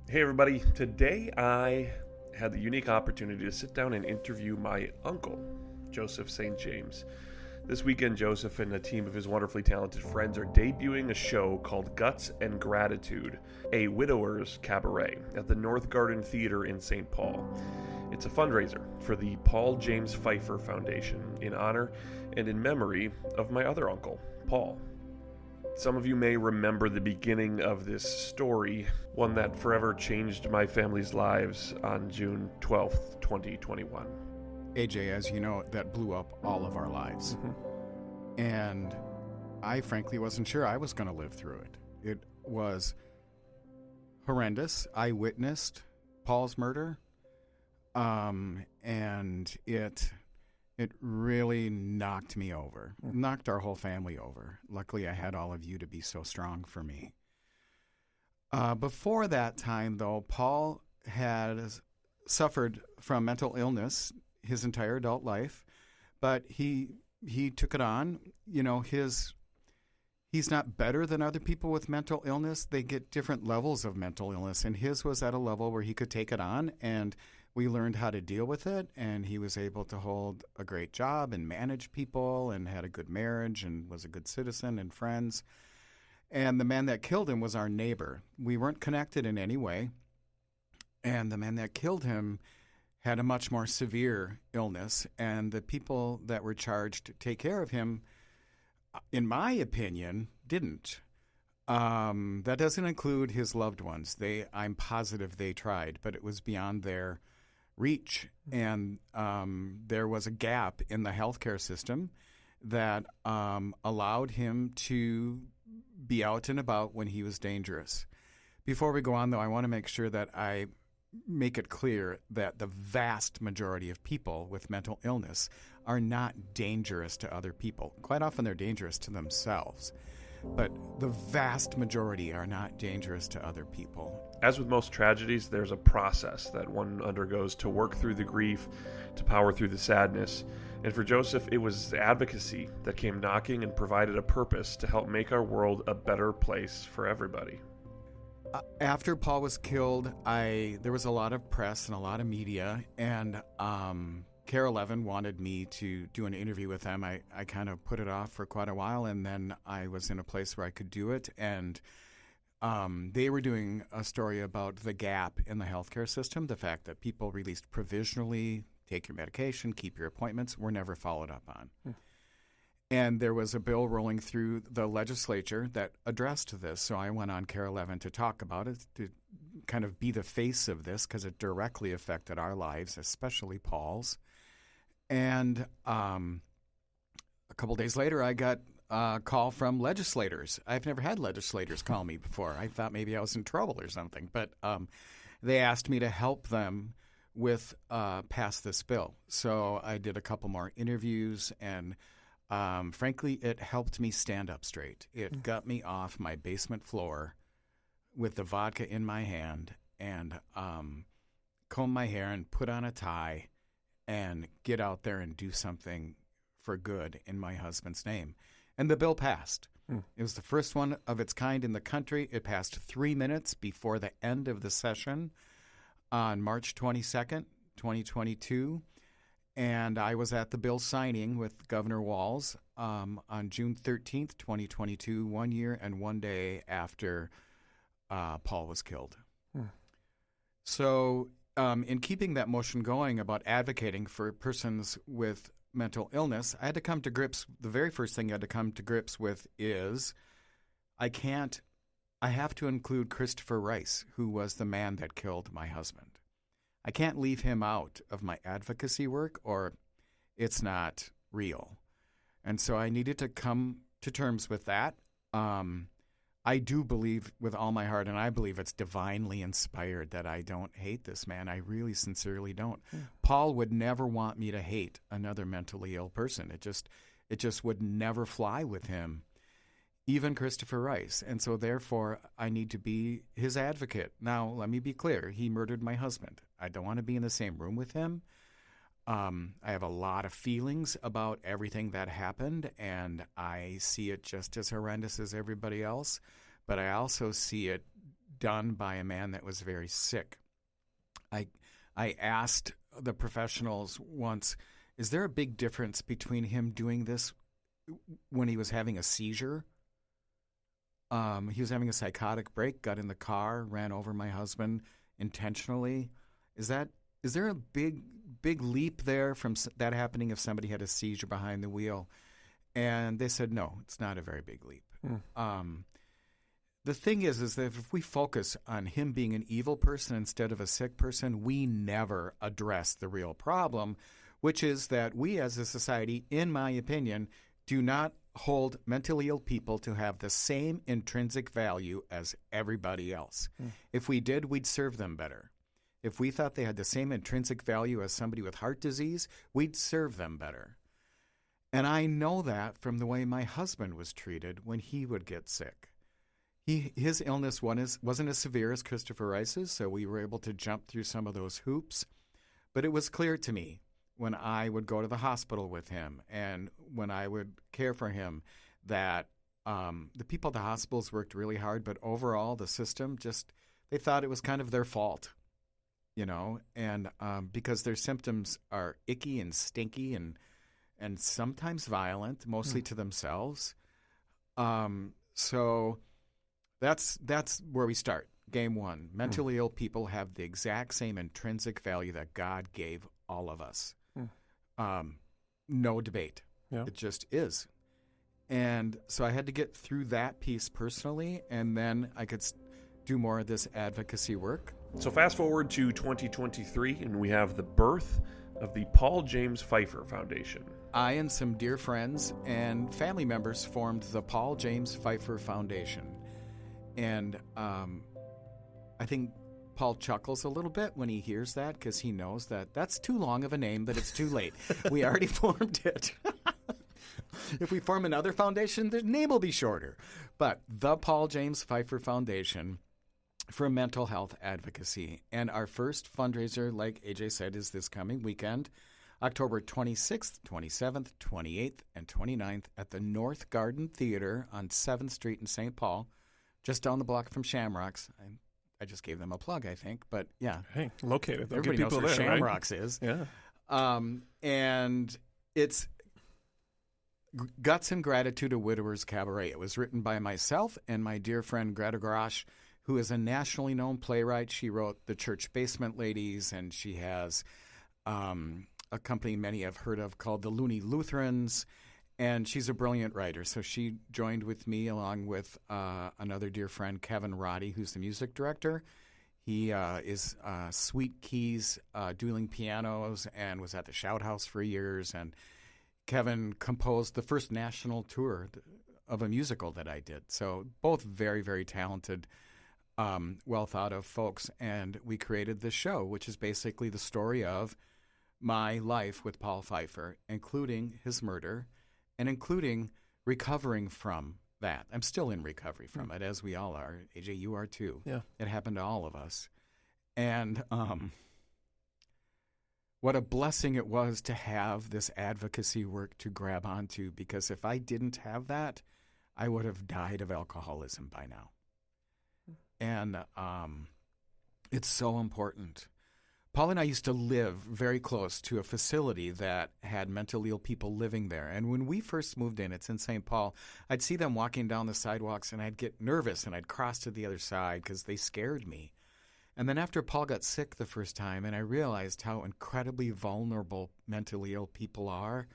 Hey everybody, today I had the unique opportunity to sit down and interview my uncle, Joseph St. James. This weekend, Joseph and a team of his wonderfully talented friends are debuting a show called Guts and Gratitude, a widower's cabaret at the North Garden Theater in St. Paul. It's a fundraiser for the Paul James Pfeiffer Foundation in honor and in memory of my other uncle, Paul. Some of you may remember the beginning of this story, one that forever changed my family's lives on June 12th, 2021. AJ, as you know, that blew up all of our lives. And I frankly wasn't sure I was going to live through it. It was horrendous. I witnessed Paul's murder, and it really knocked me over, knocked our whole family over. Luckily, I had all of you to be so strong for me. Before that time, though, Paul had suffered from mental illness his entire adult life, but he took it on. You know, he's not better than other people with mental illness. They get different levels of mental illness, and his was at a level where he could take it on, and we learned how to deal with it, and he was able to hold a great job and manage people and had a good marriage and was a good citizen and friends. And the man that killed him was our neighbor. We weren't connected in any way, and the man that killed him had a much more severe illness, and the people that were charged to take care of him, in my opinion, didn't. That doesn't include his loved ones. I'm positive they tried, but it was beyond their reach, and there was a gap in the healthcare system that allowed him to be out and about when he was dangerous. Before we go on, though, I want to make sure that I make it clear that the vast majority of people with mental illness are not dangerous to other people. Quite often they're dangerous to themselves, but the vast majority are not dangerous to other people. As with most tragedies, there's a process that one undergoes to work through the grief, to power through the sadness. And for Joseph, it was advocacy that came knocking and provided a purpose to help make our world a better place for everybody. After Paul was killed, there was a lot of press and a lot of media, and Care 11 wanted me to do an interview with them. I kind of put it off for quite a while, and then I was in a place where I could do it, and they were doing a story about the gap in the healthcare system, the fact that people released provisionally, take your medication, keep your appointments, were never followed up on. And there was a bill rolling through the legislature that addressed this. So I went on Care 11 to talk about it, to kind of be the face of this, because it directly affected our lives, especially Paul's. And a couple days later, I got a call from legislators. I've never had legislators call me before. I thought maybe I was in trouble or something. But they asked me to help them with pass this bill. So I did a couple more interviews, and frankly, it helped me stand up straight. It got me off my basement floor with the vodka in my hand and comb my hair and put on a tie and get out there and do something for good in my husband's name. And the bill passed. It was the first one of its kind in the country. It passed 3 minutes before the end of the session on March 22nd, 2022. And I was at the bill signing with Governor Walz on June 13th, 2022, 1 year and 1 day after Paul was killed. So in keeping that motion going about advocating for persons with mental illness, I had to come to grips. The very first thing I had to come to grips with is I have to include Christopher Rice, who was the man that killed my husband. I can't leave him out of my advocacy work, or it's not real. And so I needed to come to terms with that. I do believe with all my heart, and I believe it's divinely inspired, that I don't hate this man. I really sincerely don't. Paul would never want me to hate another mentally ill person. It just would never fly with him, even Christopher Rice. And so therefore, I need to be his advocate. Now, let me be clear. He murdered my husband. I don't want to be in the same room with him. I have a lot of feelings about everything that happened, and I see it just as horrendous as everybody else. But I also see it done by a man that was very sick. I asked the professionals once, is there a big difference between him doing this when he was having a seizure? He was having a psychotic break, got in the car, ran over my husband intentionally. Is there a big leap there from that happening if somebody had a seizure behind the wheel? And they said, no, it's not a very big leap. The thing is that if we focus on him being an evil person instead of a sick person, we never address the real problem, which is that we as a society, in my opinion, do not hold mentally ill people to have the same intrinsic value as everybody else. If we did, we'd serve them better. If we thought they had the same intrinsic value as somebody with heart disease, we'd serve them better. And I know that from the way my husband was treated when he would get sick. His illness wasn't as severe as Christopher Rice's, so we were able to jump through some of those hoops. But it was clear to me when I would go to the hospital with him and when I would care for him that the people at the hospitals worked really hard, but overall the system they thought it was kind of their fault, and because their symptoms are icky and stinky and sometimes violent, mostly to themselves. So that's where we start. Game one, mentally ill people have the exact same intrinsic value that God gave all of us. No debate. Yeah. It just is. And so I had to get through that piece personally, and then I could do more of this advocacy work. So fast forward to 2023, and we have the birth of the Paul James Pfeiffer Foundation. I and some dear friends and family members formed the Paul James Pfeiffer Foundation. And I think Paul chuckles a little bit when he hears that because he knows that that's too long of a name, that it's too late. We already formed it. If we form another foundation, the name will be shorter. But the Paul James Pfeiffer Foundation for mental health advocacy. And our first fundraiser, like AJ said, is this coming weekend, October 26th, 27th, 28th, and 29th at the North Garden Theater on 7th Street in St. Paul, just down the block from Shamrocks. I just gave them a plug, I think, but yeah. Hey, located. They'll everybody get knows people where there, Shamrocks right? is. Yeah. And it's Guts and Gratitude, a Widower's Cabaret. It was written by myself and my dear friend Greta Grosh, who is a nationally known playwright. She wrote The Church Basement Ladies, and she has a company many have heard of called the Looney Lutherans, and she's a brilliant writer. So she joined with me along with another dear friend, Kevin Roddy, who's the music director. He is Sweet Keys dueling pianos and was at the Shout House for years. And Kevin composed the first national tour of a musical that I did. So both very, very talented, well thought of folks. And we created this show, which is basically the story of my life with Paul Pfeiffer, including his murder and including recovering from that. I'm still in recovery from it, as we all are. AJ, you are too. Yeah. It happened to all of us. And what a blessing it was to have this advocacy work to grab onto, because if I didn't have that, I would have died of alcoholism by now. And it's so important. Paul and I used to live very close to a facility that had mentally ill people living there. And when we first moved in, it's in St. Paul, I'd see them walking down the sidewalks and I'd get nervous and I'd cross to the other side because they scared me. And then after Paul got sick the first time and I realized how incredibly vulnerable mentally ill people are,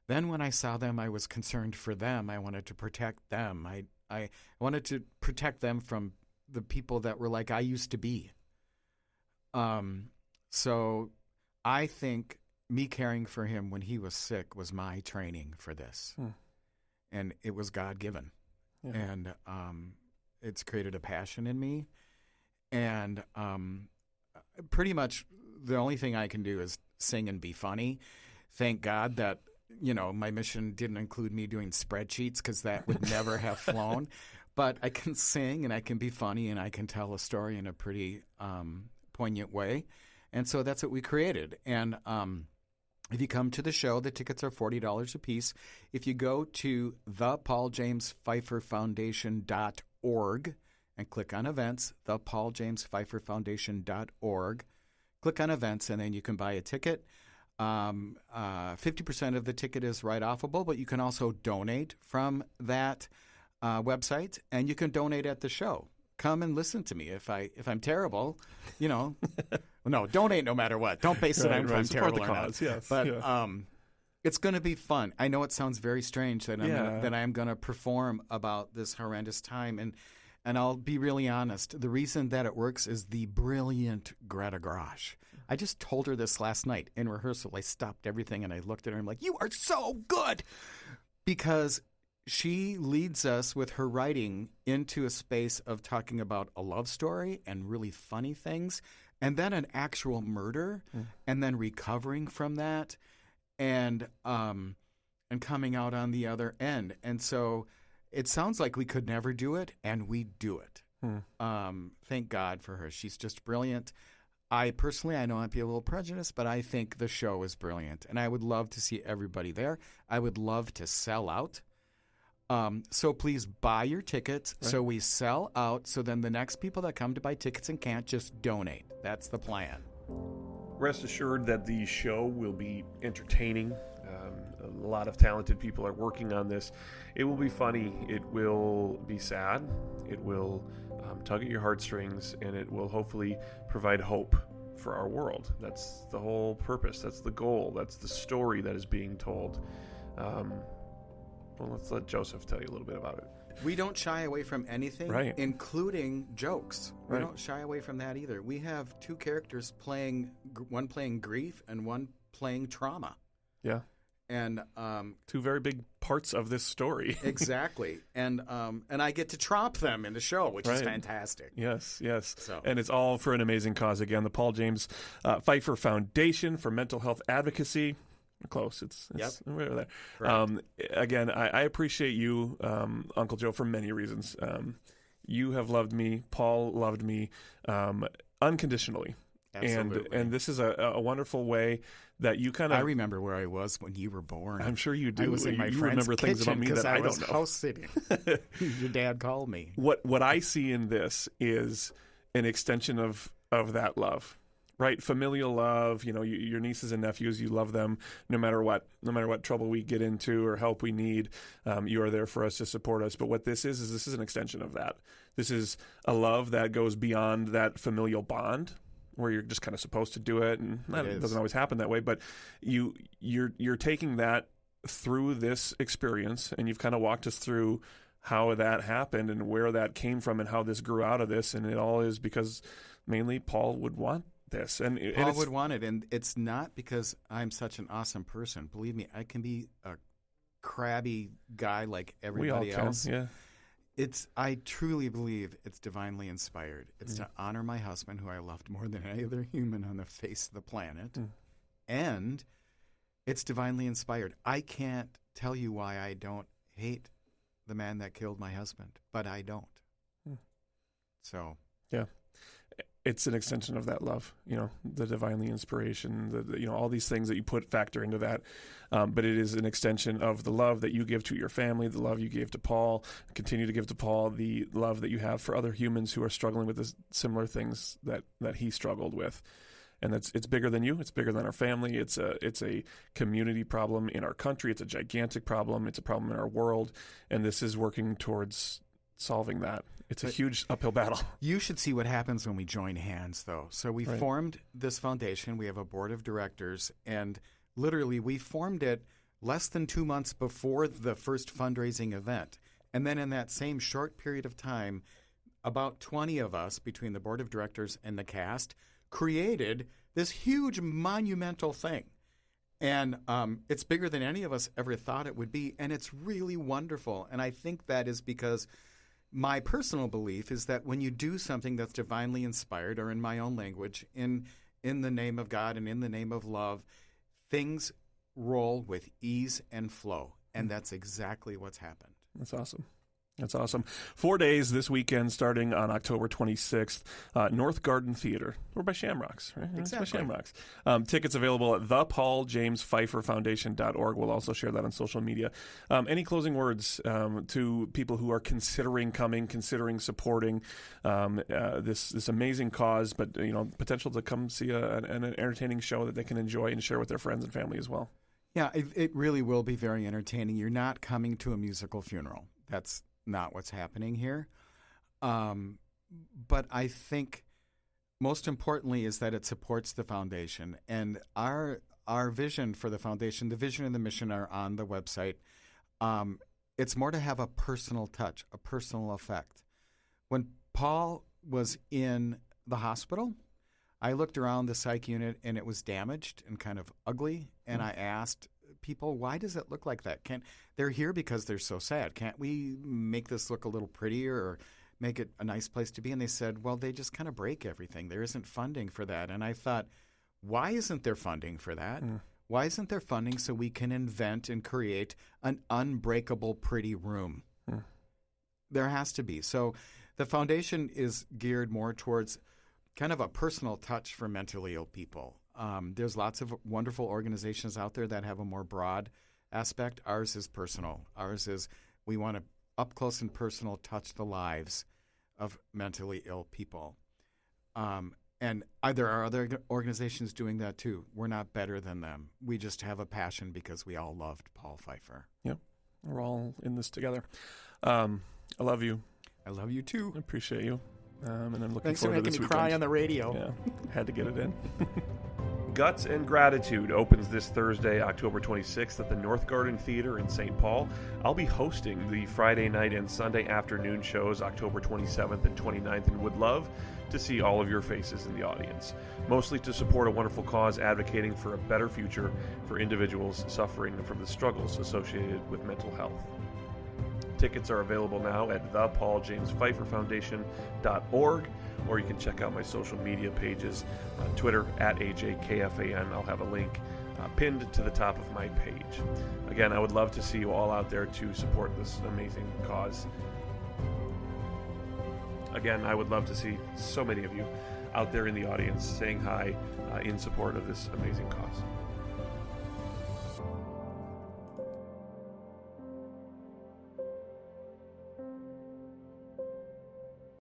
then when I saw them, I was concerned for them. I wanted to protect them. I wanted to protect them from the people that were like I used to be. So I think me caring for him when he was sick was my training for this. And it was God-given. Yeah. And it's created a passion in me. And pretty much the only thing I can do is sing and be funny. Thank God that, my mission didn't include me doing spreadsheets because that would never have flown. But I can sing and I can be funny and I can tell a story in a pretty poignant way. And so that's what we created. And if you come to the show, the tickets are $40 a piece. If you go to thepauljamespfeifferfoundation.org and click on events, thepauljamespfeifferfoundation.org. Click on events, and then you can buy a ticket. 50% of the ticket is write-offable, but you can also donate from that website, and you can donate at the show. Come and listen to me. If I'm terrible, no, donate no matter what. Don't base it on if I'm Support terrible the or cause, not. Yes. But yeah. It's going to be fun. I know it sounds very strange that I am going to perform about this horrendous time, and I'll be really honest. The reason that it works is the brilliant Greta Grosh. I just told her this last night in rehearsal. I stopped everything and I looked at her and I'm like, "You are so good," because she leads us with her writing into a space of talking about a love story and really funny things, and then an actual murder, and then recovering from that, and coming out on the other end. And so it sounds like we could never do it, and we do it. Thank God for her. She's just brilliant. I know I might be a little prejudiced, but I think the show is brilliant, and I would love to see everybody there. I would love to sell out. So please buy your tickets so we sell out, so then the next people that come to buy tickets and can't just donate. That's the plan. Rest assured that the show will be entertaining. A lot of talented people are working on this. It will be funny. It will be sad. It will tug at your heartstrings, and it will hopefully provide hope for our world. That's the whole purpose. That's the goal. That's the story that is being told. Well, let's let Joseph tell you a little bit about it. We don't shy away from anything, including jokes. We don't shy away from that either. We have two characters one playing grief and one playing trauma. Yeah. And two very big parts of this story. Exactly. And I get to tromp them in the show, which is fantastic. Yes. So. And it's all for an amazing cause. Again, the Paul James Pfeiffer Foundation for Mental Health Advocacy. Close. It's right there. Right. Again, I appreciate you, Uncle Joe, for many reasons. You have loved me. Paul loved me unconditionally. Absolutely. And this is a wonderful way that you kind of... I remember where I was when you were born. I'm sure you do. I was in my friend's remember things about me that I don't know. House sitting. Your dad called me. What I see in this is an extension of that love. Right, familial love. Your nieces and nephews, you love them no matter what trouble we get into or help we need. You are there for us to support us. But what this is this is an extension of that. This is a love that goes beyond that familial bond, where you're just kind of supposed to do it, and it doesn't always happen that way. But you're taking that through this experience, and you've kind of walked us through how that happened and where that came from and how this grew out of this, and it all is because mainly Paul would want this, and Paul would want it, and it's not because I'm such an awesome person. Believe me, I can be a crabby guy like everybody else. Yeah. I truly believe it's divinely inspired. It's to honor my husband, who I loved more than any other human on the face of the planet, and it's divinely inspired. I can't tell you why I don't hate the man that killed my husband, but I don't. So yeah. It's an extension of that love, the divinely inspiration, all these things that you factor into that. But it is an extension of the love that you give to your family, the love you gave to Paul, continue to give to Paul, the love that you have for other humans who are struggling with similar things that he struggled with. And it's bigger than you. It's bigger than our family. It's a community problem in our country. It's a gigantic problem. It's a problem in our world. And this is working towards solving that. It's a huge uphill battle. You should see what happens when we join hands, though. So we formed this foundation. We have a board of directors, and literally we formed it less than 2 months before the first fundraising event. And then in that same short period of time, about 20 of us, between the board of directors and the cast, created this huge monumental thing. And it's bigger than any of us ever thought it would be, and it's really wonderful. And I think that is because my personal belief is that when you do something that's divinely inspired, or in my own language, in the name of God and in the name of love, things roll with ease and flow. And that's exactly what's happened. That's awesome. That's awesome. 4 days this weekend, starting on October 26th, North Garden Theater. We're by Shamrocks, right? Exactly. It's by Shamrocks. Tickets available at thePaulJamesPfeifferFoundation.org. We'll also share that on social media. Any closing words to people who are considering coming, considering supporting this amazing cause, but potential to come see an entertaining show that they can enjoy and share with their friends and family as well? Yeah, it really will be very entertaining. You're not coming to a musical funeral. That's not what's happening here. But I think most importantly is that it supports the foundation. And our vision for the foundation, the vision and the mission are on the website. It's more to have a personal touch, a personal effect. When Paul was in the hospital, I looked around the psych unit and it was damaged and kind of ugly. And I asked people, why does it look like that? They're here because they're so sad. Can't we make this look a little prettier or make it a nice place to be? And they said, well, they just kind of break everything. There isn't funding for that. And I thought, why isn't there funding for that? Why isn't there funding so we can invent and create an unbreakable, pretty room? There has to be. So the foundation is geared more towards kind of a personal touch for mentally ill people. There's lots of wonderful organizations out there that have a more broad aspect. Ours is personal. Ours is we want to up close and personal touch the lives of mentally ill people. And there are other organizations doing that too. We're not better than them. We just have a passion because we all loved Paul Pfeiffer. Yep. We're all in this together. I love you. I love you too. I appreciate you. And I'm looking Thanks for forward to making this me cry weekend. on the radio. Yeah, had to get it in. Guts and Gratitude opens this Thursday, October 26th at the North Garden Theater in St. Paul. I'll be hosting the Friday night and Sunday afternoon shows October 27th and 29th and would love to see all of your faces in the audience, mostly to support a wonderful cause advocating for a better future for individuals suffering from the struggles associated with mental health. Tickets are available now at thePaulJamesPfeifferFoundation.org, or you can check out my social media pages on Twitter at AJKFAN. I'll have a link pinned to the top of my page. Again, I would love to see you all out there to support this amazing cause. Again, I would love to see so many of you out there in the audience saying hi in support of this amazing cause.